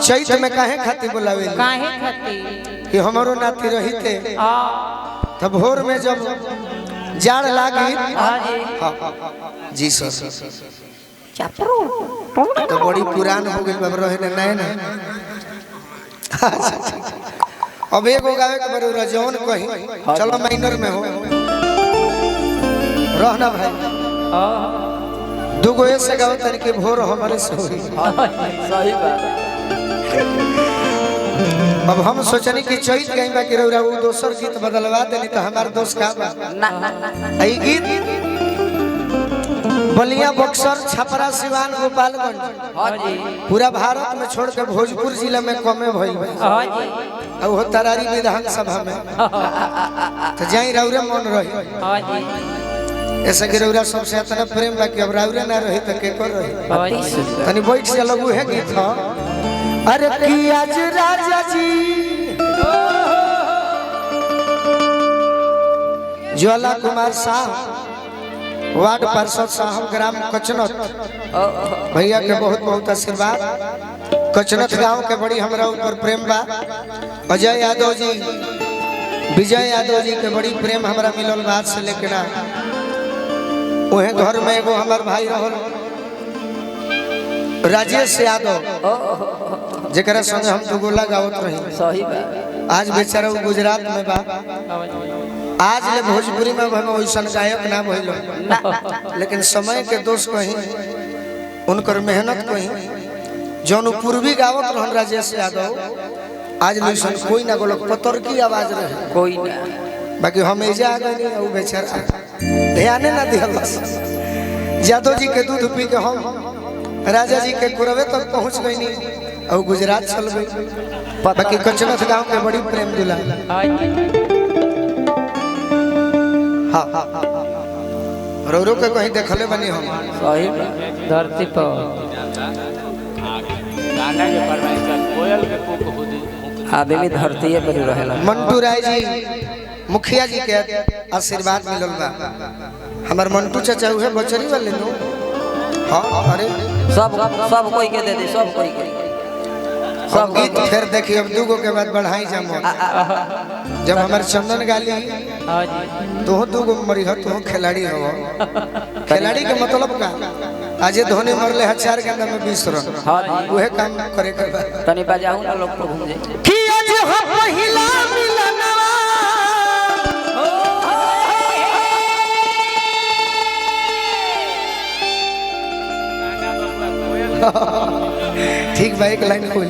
चैत में काहे खाती बोलावे काहे खाती कि हमारो नाती रहीते तब भोर में जब जाड़ लागी जी सर तो बड़ी पुरान हो गई बाबा रहे नए ना अब एगो गावे के बड़े रजौन कहीं चलो माइनर में हो रहना भाई दुगो ऐसे गावे तन के भोर हमारे से हुई सही बात। अब हम सोचनी कि चैत गई बा कि रउरा वो दोसर गीत बदलवा देनी तो हमार दोस्त का बा ई गीत बलिया बक्सर छपरा सिवान गोपालगंज पूरा भारत में छोड़ के भोजपुर जिला में कमे भइल बा और वो तरारी विधानसभा में तो जाई रउरे मन रही ऐसा कि रउरा सबसे इतना प्रेम बा कि अब रउरे ना रही तो के कर रही तनी बैठ से लगू है गीत हो अरे की आज राजा जी ज्वाला कुमार साहब वार्ड पार्षद साहब ग्राम कचनत भैया के बहुत बहुत आशीर्वाद कचनत गांव के बड़ी हमरा ऊपर प्रेम बा अजय यादव जी विजय यादव जी के बड़ी प्रेम हमरा मिलल बात से लेकर वह घर में एगो हमार भाई रहल राजेश यादव जरा संगे हम तो गोला गावत रही सही बात। आज बेचारा गुजरात में बा आज ले भोजपुरी में वैसा गायक ना भइल लेकिन समय के दोष कहीं उनकर मेहनत कहीं जौन पूर्वी गावत रहन राजेश यादव आज लइसन कोई ना गोलक पतर की आवाज रहे कोई ना बाकी हम एजा आ गए नहीं बेचारा ध्यान ना दिहल यादव जी के दूध पी के हम राजा जी के कुरवे तक पहुंच गई नहीं और गुजरात चल गई बाकी कचनत गांव के बड़ी प्रेम दिला हाँ रो के कहीं देखले बनी हम सही धरती पर गाना के फरमाइश कोयल के कुक खुदी आदमी धरती पर रहेला। मंटू राय जी मुखिया जी के आशीर्वाद मिलल बा हमार मंटू चाचा हुए बचरी वाले नो हाँ अरे सब कोई के दे दे सब कोई के सब गीत फिर देखिए अब दूगो के बाद बढ़ाई जाम जब हमारे चंदन गाली तो दूगो मरी हो तो खिलाड़ी हो खिलाड़ी के मतलब का आज धोनी मरले 4 गेंदा में 20 रन वह काम करे के बा तनी बजाऊ ना लोग को घूम जाए कि आज हो पहिला मिलनवा ठीक भाई एक लाइन खोल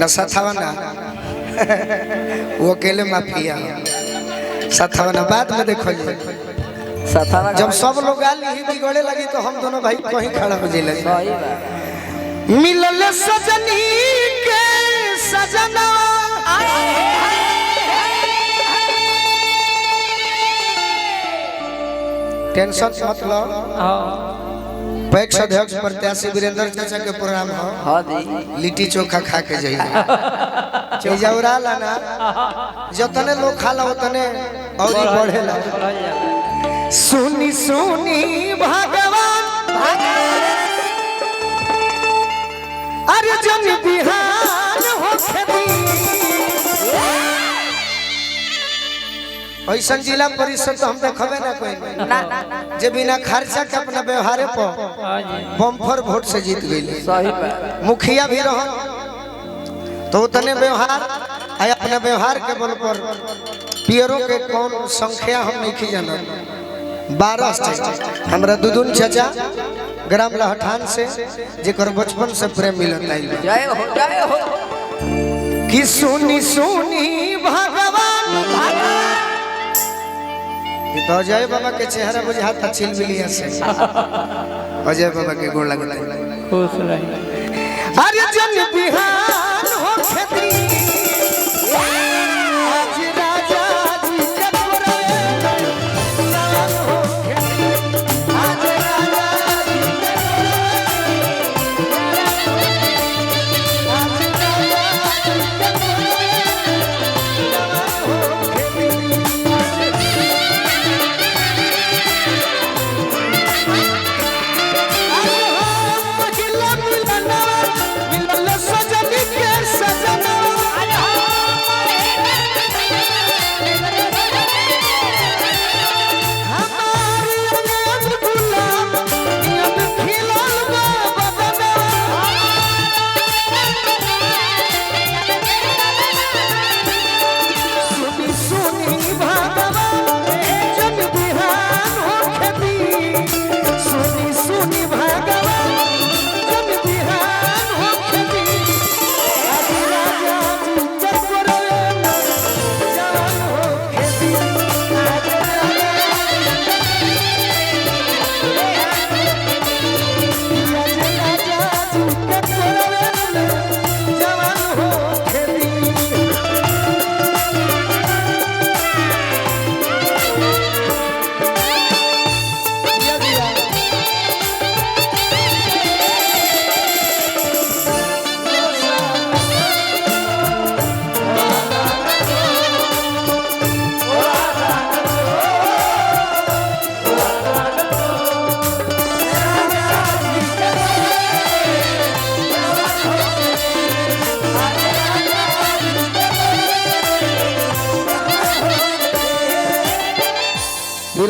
ना सथावा ना वो अकेले माफिया सथावा ना बाद में देखो जब सब लोग गाली ही बिगड़े लगी तो हम दोनों भाई कहीं खड़ा हो जाए मिलल सजनी के सजना टेंशन मत लो पैक्स अध्यक्ष प्रत्याशी वीरेंद्र चाचा के प्रोग्राम हो हां जी लिट्टी चोखा खा के जाइए जौरा लाना जतने लोग खाला उतने और बढ़ेला सुनी सुनी भगवान अरे जन बिहान हो खेती ऐसा जिला परिषद तो हम देखबे ना कोई जे बिना खर्चा के अपना व्यवहार पर बम्फर वोट से जीत गई सही बात। मुखिया भी रहो तो उतने व्यवहार है अपने व्यवहार के बल पर पियरों के कौन संख्या हम नहीं जाना 12 हमरा दुदुन चाचा ग्राम लहठान से जेकर बचपन से प्रेम मिलत जय हो कि सुनी सुनी भगवान तो अजय बाबा के चेहरा बुझाता छिलबिलिया से अजय बाबा के गोड़ लगता खुश रही अरे जन बिहान हो खेती आज राजा जी के पुरे नाम हो खेती आज राजा जी के पुरे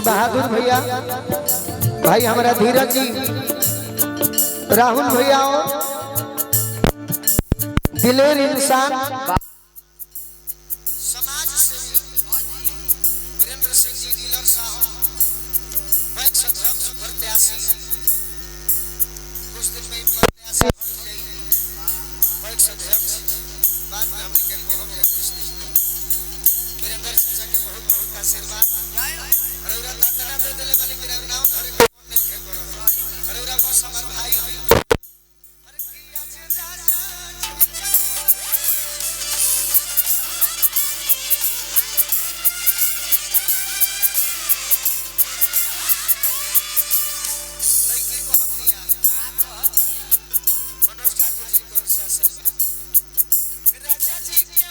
बहादुर भैया, भाई हमारा धीरज जी, राहुल भैया और दिलेर इंसान समाज सेवी वीरेंद्र सिंह जी डीलर साहब, पैक्स अध्यक्ष प्रत्याशी, कुछ दिन में प्रत्याशी हट गई, पैक्स अध्यक्ष बाद में हम के पहुंच गए कुछ दिन में। वीरेंद्र सिंह जी के बहुत बहुत आशीर्वाद अरौरा तना दे देले वाली के नाम धरे के नहीं के करो अरौरा बस हमार भाई है। अरे की आज राजा लड़की को हम दिया मनोज ठाकुर जी को से आशीर्वाद राजा जी के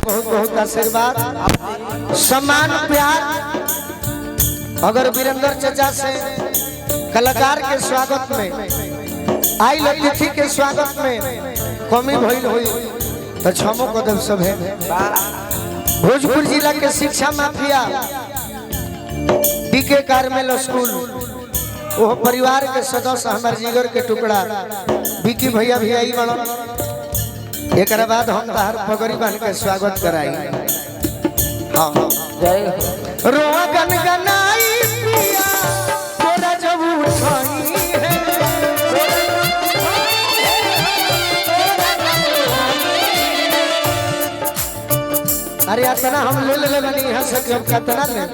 बहुत बहुत आशीर्वाद सम्मान प्यार। अगर वीरेंद्र चाचा से कलाकार के स्वागत में आई अतिथि के स्वागत में कमी भइल हुई तो क्षमो कदम सब है। भोजपुर जिला के शिक्षा माफिया डीके कारमेल स्कूल वो परिवार के सदस्य हमारे जिगर के टुकड़ा विकी भैया भी आई बड़ो। एक बाद हम तार पगड़ी बांध के स्वागत कराई। हाँ जय हो रोआ गनगनाई पिया तोरा जब उठाई है अरे इतना हम ले ले बनी यहाँ से जब कितना ले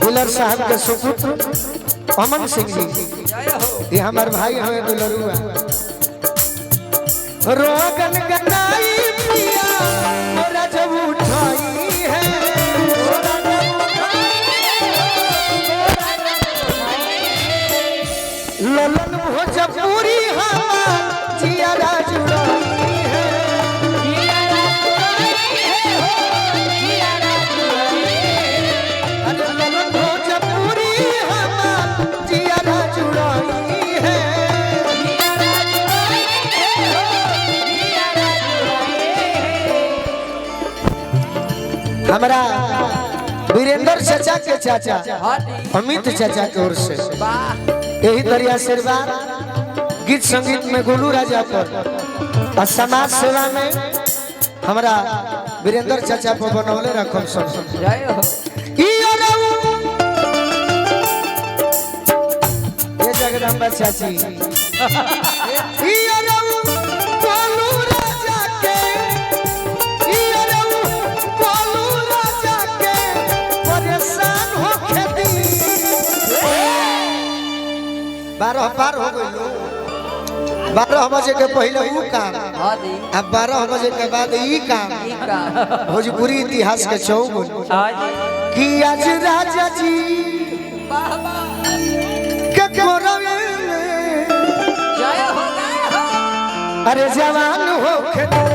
डीलर साहब के सुपुत्र अमन सिंह जी ये हमारे भाई हमें दुलरुआ रोगन गनाई पिया तोरा जब उठाई है ललन भोजपुरी हमार जियारा जुड़ाई है ललन भोजपुरी हमार जियारा जुड़ाई है। हमारा वीरेंद्र चाचा के चाचा अमित चाचा की ओर से यही दरिया आशीर्वाद गीत संगीत में गोलू राजा पर और समाज सेवा में हमारा वीरेंद्र चाचा पर बनौले रखम सब। जय हो ये जगदम्बा चाची गोलू राजा के 12 पार हो गइलो 12 बजे के पहले ऊ काम हाँ जी अब 12 बजे के बाद ई काम ई का भोजपुरी इतिहास के चौगुन हाँ जी कि आज राजा जी के कोरवे में जय हो अरे जवान हो खेलो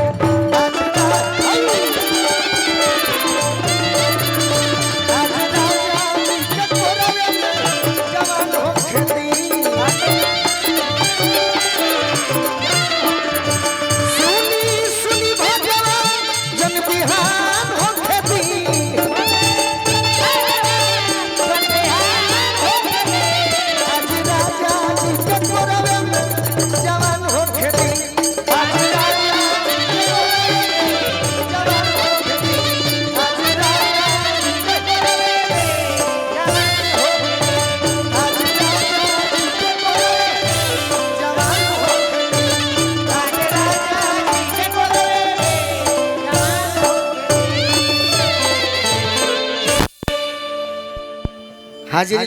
हाजिरी